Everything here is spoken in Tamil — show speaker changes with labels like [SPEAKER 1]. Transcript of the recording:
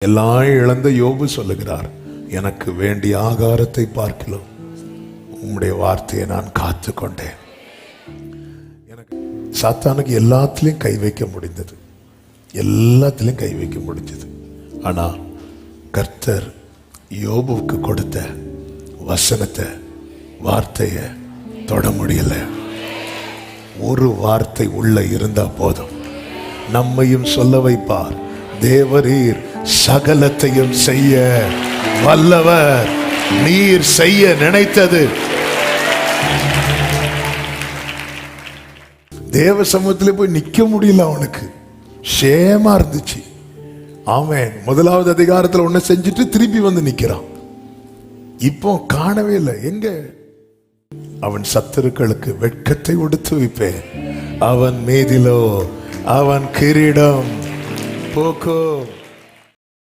[SPEAKER 1] எல்லாம் இழந்த யோபு சொல்லுகிறார், எனக்கு வேண்டிய ஆகாரத்தை பார்க்கலாம் உம்முடைய வார்த்தையை நான் காத்து கொண்டேன். எனக்கு சாத்தானுக்கு எல்லாத்திலையும் கை வைக்க முடிந்தது, எல்லாத்திலையும் கை வைக்க முடிஞ்சது. ஆனா கர்த்தர் யோபுவுக்கு கொடுத்த வசனத்தை, வார்த்தையை தொட முடியல. ஒரு வார்த்தை உள்ள இருந்தா போதும், நம்மையும் சொல்ல வைப்பார். தேவரீர் சகலத்தையும் செய்ய வல்லவர், நீர் செய்ய நினைத்தது. தேவ சமூகத்திலே போய் நிக்க முடியல, அவனுக்கு ஷேமா இருந்துச்சு. ஆமென். முதலாவது அதிகாரத்துல ஒண்ணு செஞ்சுட்டு திருப்பி வந்து நிக்கிறான். இப்போ காணவே இல்லை. எங்க? அவன் சத்துருக்களுக்கு வெட்கத்தை உடுத்து வைப்பேன், அவன் மீதிலோ அவன் கிரீடம் போக்கும்.